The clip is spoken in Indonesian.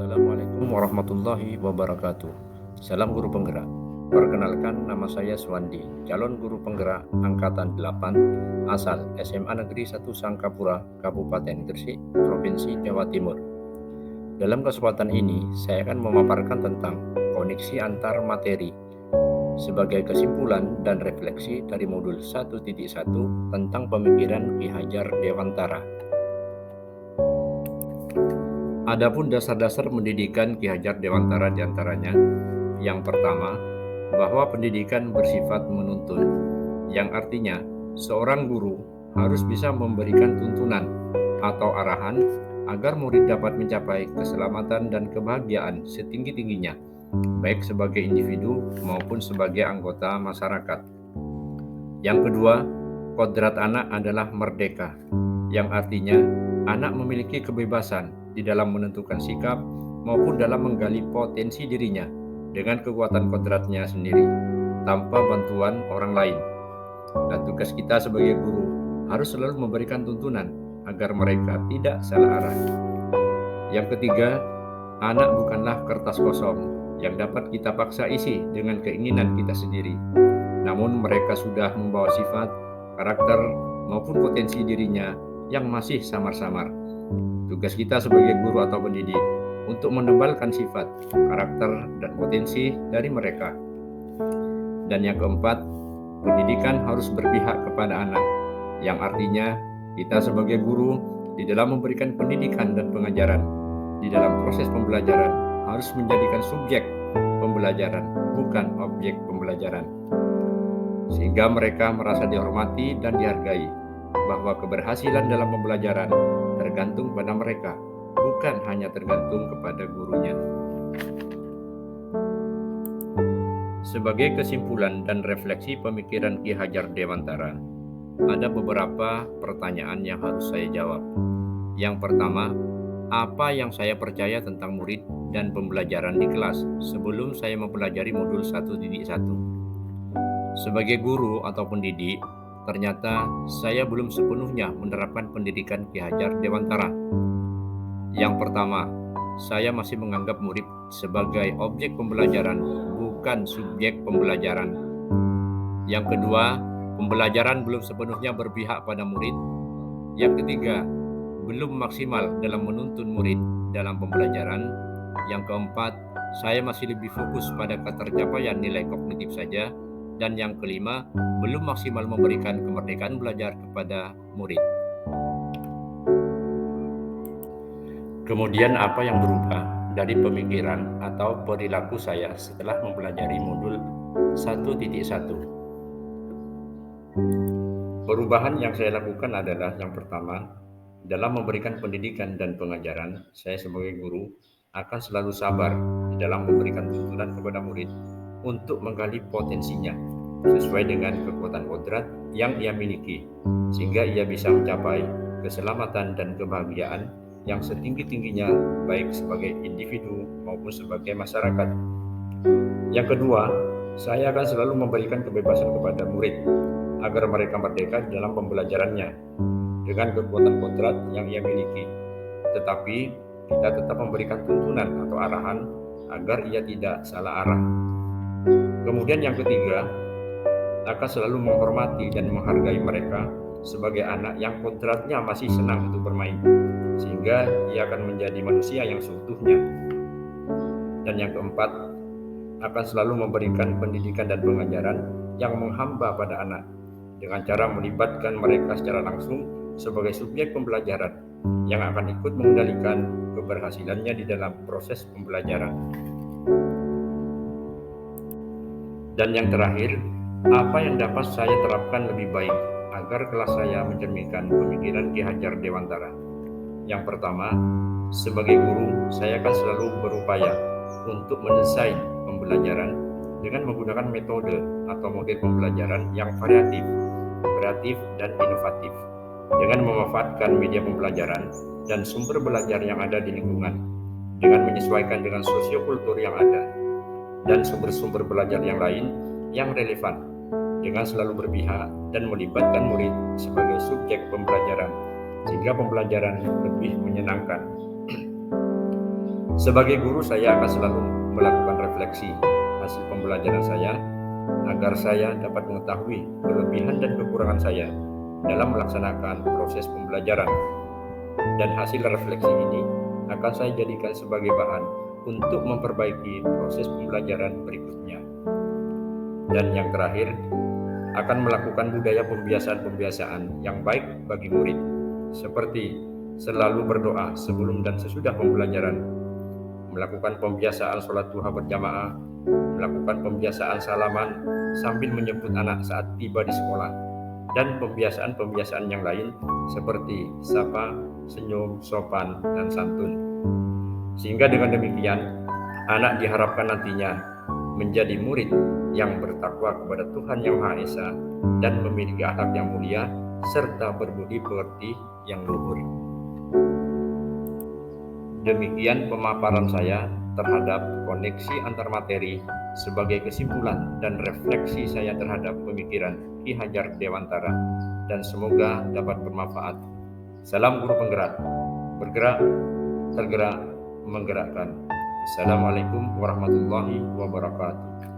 Assalamualaikum warahmatullahi wabarakatuh. Salam guru penggerak. Perkenalkan, nama saya Swandi, calon guru penggerak angkatan 8 asal SMA Negeri 1 Sangkapura, Kabupaten Gresik, Provinsi Jawa Timur. Dalam kesempatan ini, saya akan memaparkan tentang koneksi antar materi sebagai kesimpulan dan refleksi dari modul 1.1 tentang pemikiran Ki Hajar Dewantara. Adapun dasar-dasar pendidikan Ki Hajar Dewantara diantaranya, yang pertama, bahwa pendidikan bersifat menuntun, yang artinya seorang guru harus bisa memberikan tuntunan atau arahan agar murid dapat mencapai keselamatan dan kebahagiaan setinggi-tingginya, baik sebagai individu maupun sebagai anggota masyarakat. Yang kedua, kodrat anak adalah merdeka, yang artinya anak memiliki kebebasan di dalam menentukan sikap maupun dalam menggali potensi dirinya dengan kekuatan kodratnya sendiri, tanpa bantuan orang lain. Dan tugas kita sebagai guru harus selalu memberikan tuntunan agar mereka tidak salah arah. Yang ketiga, anak bukanlah kertas kosong yang dapat kita paksa isi dengan keinginan kita sendiri. Namun mereka sudah membawa sifat, karakter, maupun potensi dirinya yang masih samar-samar. Tugas kita sebagai guru atau pendidik untuk menebalkan sifat, karakter, dan potensi dari mereka. Dan yang keempat, pendidikan harus berpihak kepada anak, yang artinya kita sebagai guru di dalam memberikan pendidikan dan pengajaran, di dalam proses pembelajaran harus menjadikan subjek pembelajaran, bukan objek pembelajaran, sehingga mereka merasa dihormati dan dihargai, bahwa keberhasilan dalam pembelajaran tergantung pada mereka, bukan hanya tergantung kepada gurunya. Sebagai kesimpulan dan refleksi pemikiran Ki Hajar Dewantara, ada beberapa pertanyaan yang harus saya jawab. Yang pertama, apa yang saya percaya tentang murid dan pembelajaran di kelas sebelum saya mempelajari modul 1.1? Sebagai guru atau pendidik, ternyata saya belum sepenuhnya menerapkan pendidikan Ki Hajar Dewantara. Yang pertama, saya masih menganggap murid sebagai objek pembelajaran, bukan subjek pembelajaran. Yang kedua, pembelajaran belum sepenuhnya berpihak pada murid. Yang ketiga, belum maksimal dalam menuntun murid dalam pembelajaran. Yang keempat, saya masih lebih fokus pada ketercapaian nilai kognitif saja. Dan yang kelima, belum maksimal memberikan kemerdekaan belajar kepada murid. Kemudian apa yang berubah dari pemikiran atau perilaku saya setelah mempelajari modul 1.1? Perubahan yang saya lakukan adalah yang pertama, dalam memberikan pendidikan dan pengajaran, saya sebagai guru akan selalu sabar di dalam memberikan tuntunan kepada murid untuk menggali potensinya sesuai dengan kekuatan kodrat yang ia miliki, sehingga ia bisa mencapai keselamatan dan kebahagiaan yang setinggi-tingginya, baik sebagai individu maupun sebagai masyarakat. Yang kedua, saya akan selalu memberikan kebebasan kepada murid agar mereka merdeka dalam pembelajarannya dengan kekuatan kodrat yang ia miliki, tetapi kita tetap memberikan tuntunan atau arahan agar ia tidak salah arah. Kemudian yang ketiga, akan selalu menghormati dan menghargai mereka sebagai anak yang kodratnya masih senang untuk bermain, sehingga ia akan menjadi manusia yang seutuhnya. Dan yang keempat, akan selalu memberikan pendidikan dan pengajaran yang menghamba pada anak dengan cara melibatkan mereka secara langsung sebagai subjek pembelajaran yang akan ikut mengendalikan keberhasilannya di dalam proses pembelajaran. Dan yang terakhir, apa yang dapat saya terapkan lebih baik agar kelas saya mencerminkan pemikiran Ki Hajar Dewantara? Yang pertama, sebagai guru, saya akan selalu berupaya untuk mendesain pembelajaran dengan menggunakan metode atau model pembelajaran yang variatif, kreatif, dan inovatif, dengan memanfaatkan media pembelajaran dan sumber belajar yang ada di lingkungan, dengan menyesuaikan dengan sosiokultur yang ada, dan sumber-sumber belajar yang lain yang relevan, dengan selalu berpihak dan melibatkan murid sebagai subjek pembelajaran, sehingga pembelajaran lebih menyenangkan. Sebagai guru, saya akan selalu melakukan refleksi hasil pembelajaran saya agar saya dapat mengetahui kelebihan dan kekurangan saya dalam melaksanakan proses pembelajaran. Dan hasil refleksi ini akan saya jadikan sebagai bahan untuk memperbaiki proses pembelajaran berikutnya. Dan yang terakhir, akan melakukan budaya pembiasaan-pembiasaan yang baik bagi murid, seperti selalu berdoa sebelum dan sesudah pembelajaran, melakukan pembiasaan sholat duha berjamaah, melakukan pembiasaan salaman sambil menjemput anak saat tiba di sekolah, dan pembiasaan-pembiasaan yang lain seperti sapa, senyum, sopan, dan santun. Sehingga dengan demikian, anak diharapkan nantinya menjadi murid yang bertakwa kepada Tuhan Yang Maha Esa dan memiliki akhlak yang mulia serta berbudi pekerti yang luhur. Demikian pemaparan saya terhadap koneksi antar materi sebagai kesimpulan dan refleksi saya terhadap pemikiran Ki Hajar Dewantara, dan semoga dapat bermanfaat. Salam guru penggerak, bergerak, tergerak, menggerakkan. Assalamualaikum warahmatullahi wabarakatuh.